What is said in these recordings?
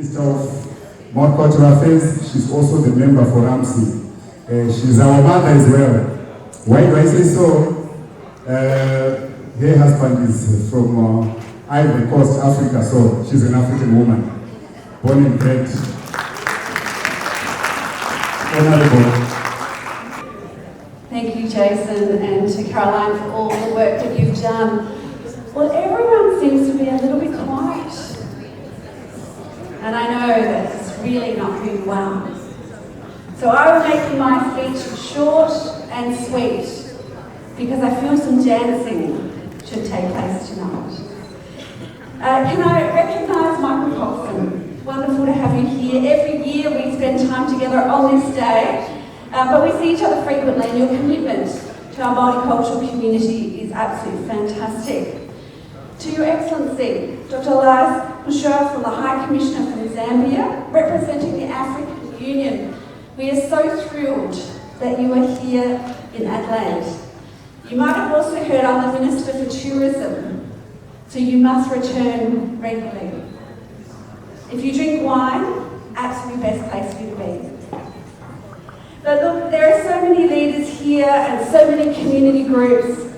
Minister of Multicultural Affairs. She's also the member for Ramsey. She's our mother as well. Why do I say so? Her husband is from Ivory Coast, Africa, so she's an African woman, born and bred. Honorable. Thank you, Jason, and to Caroline for all the work that you've done. Well, everyone seems to be a little bit quiet, and I know that it's really not going well. So I will make my speech short and sweet, because I feel some dancing should take place tonight. Can I recognise Michael Coxon? Wonderful to have you here. Every year we spend time together on this day, but we see each other frequently, and your commitment to our multicultural community is absolutely fantastic. To Your Excellency, Dr. Elias Mshura from the High Commissioner from Zambia, representing the African Union, we are so thrilled that you are here in Adelaide. You might have also heard I'm the Minister for Tourism, so you must return regularly. If you drink wine, absolutely best place for you to be. But look, there are so many leaders here and so many community groups,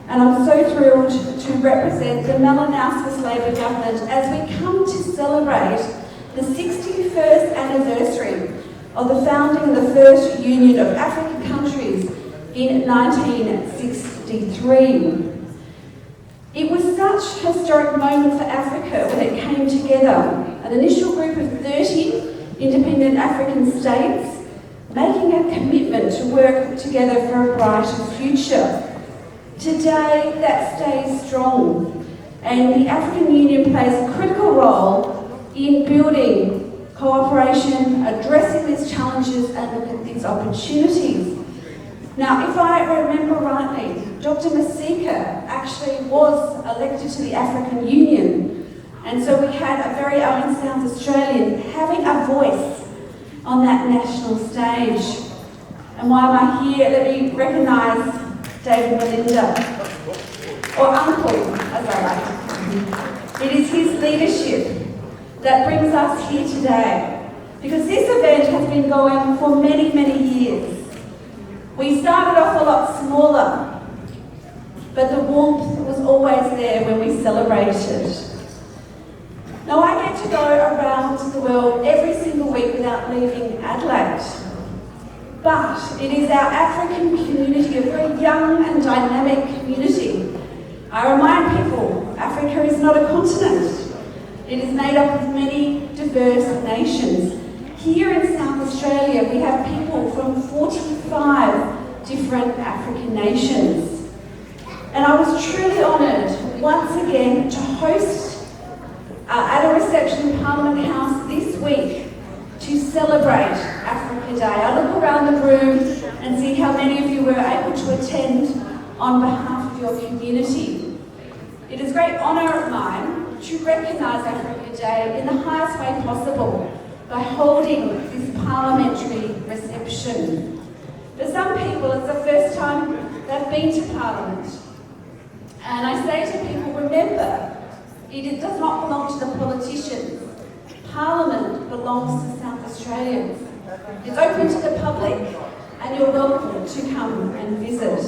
and I'm so thrilled to represent the Malinauskas Labor government as we come to celebrate the 61st anniversary of the founding of the first Union of African Countries in 1963. It was such a historic moment for Africa when it came together, an initial group of 30 independent African states making a commitment to work together for a brighter future. Today, that stays strong, and the African Union plays a critical role in building cooperation, addressing these challenges, and looking at these opportunities. Now, if I remember rightly, Dr. Masika actually was elected to the African Union, and so we had a very own South Australian having a voice on that national stage. And why am I here? Let me recognise David Melinda, or Uncle, as I like. It is his leadership that brings us here today, because this event has been going for many, many years. We started off a lot smaller, but the warmth was always there when we celebrated. Now, I get to go around the world every single week without leaving Adelaide. But it is our African community, a very young and dynamic community. I remind people, Africa is not a continent. It is made up of many diverse nations. Here in South Australia, we have people from 45 different African nations. And I was truly honoured once again to host at a reception in Parliament House this week to celebrate Africa Day. I look around the room and see how many of you were able to attend on behalf of your community. It is a great honour of mine to recognise Africa Day in the highest way possible by holding this parliamentary reception. For some people, it's the first time they've been to Parliament. And I say to people, remember, it does not belong to the politicians. Parliament belongs to South Australians. It's open to the public, and you're welcome to come and visit.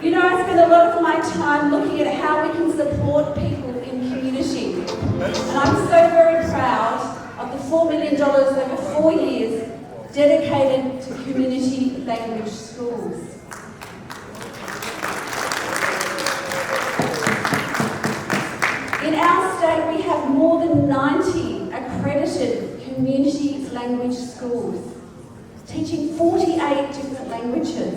You know, I spend a lot of my time looking at how we can support people in community. And I'm so very proud of the $4 million over 4 years dedicated to community language schools. In our state, we have more than 90 accredited community language schools, teaching 48 different languages.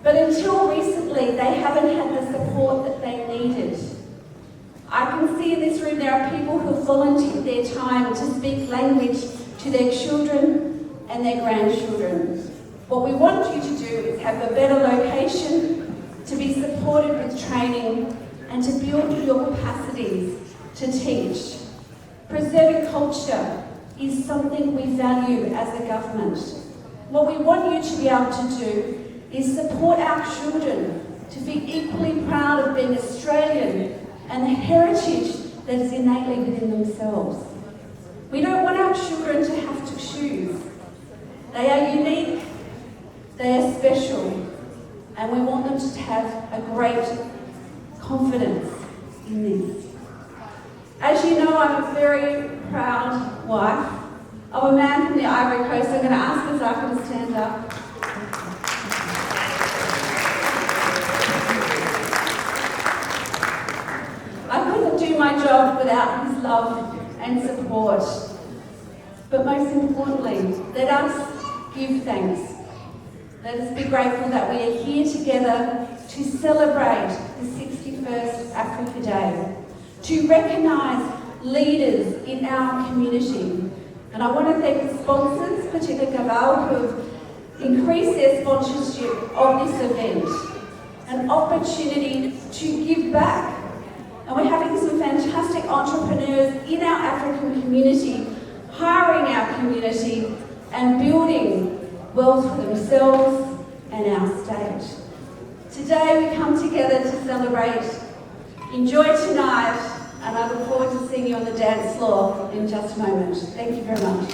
But until recently, they haven't had the support that they needed. I can see in this room there are people who volunteered their time to speak language to their children and their grandchildren. What we want you to do is have a better location, to be supported with training, and to build your capacities to teach. Preserving culture is something we value as a government. What we want you to be able to do is support our children to be equally proud of being Australian and the heritage that is innately within themselves. We don't want our children to have to choose. They are unique, they are special, and we want them to have a great confidence in this. As you know, I'm a very proud wife of a man from the Ivory Coast. I'm going to ask Azaka to stand up. I couldn't do my job without his love and support. But most importantly, let us give thanks. Let us be grateful that we are here together to celebrate the 61st Africa Day, to recognise leaders in our community. And I want to thank the sponsors, particularly Gaval, who have increased their sponsorship of this event, an opportunity to give back. And we're having some fantastic entrepreneurs in our African community, hiring our community and building wealth for themselves and our state. Today we come together to celebrate. Enjoy tonight, and I look forward to seeing you on the dance floor in just a moment. Thank you very much.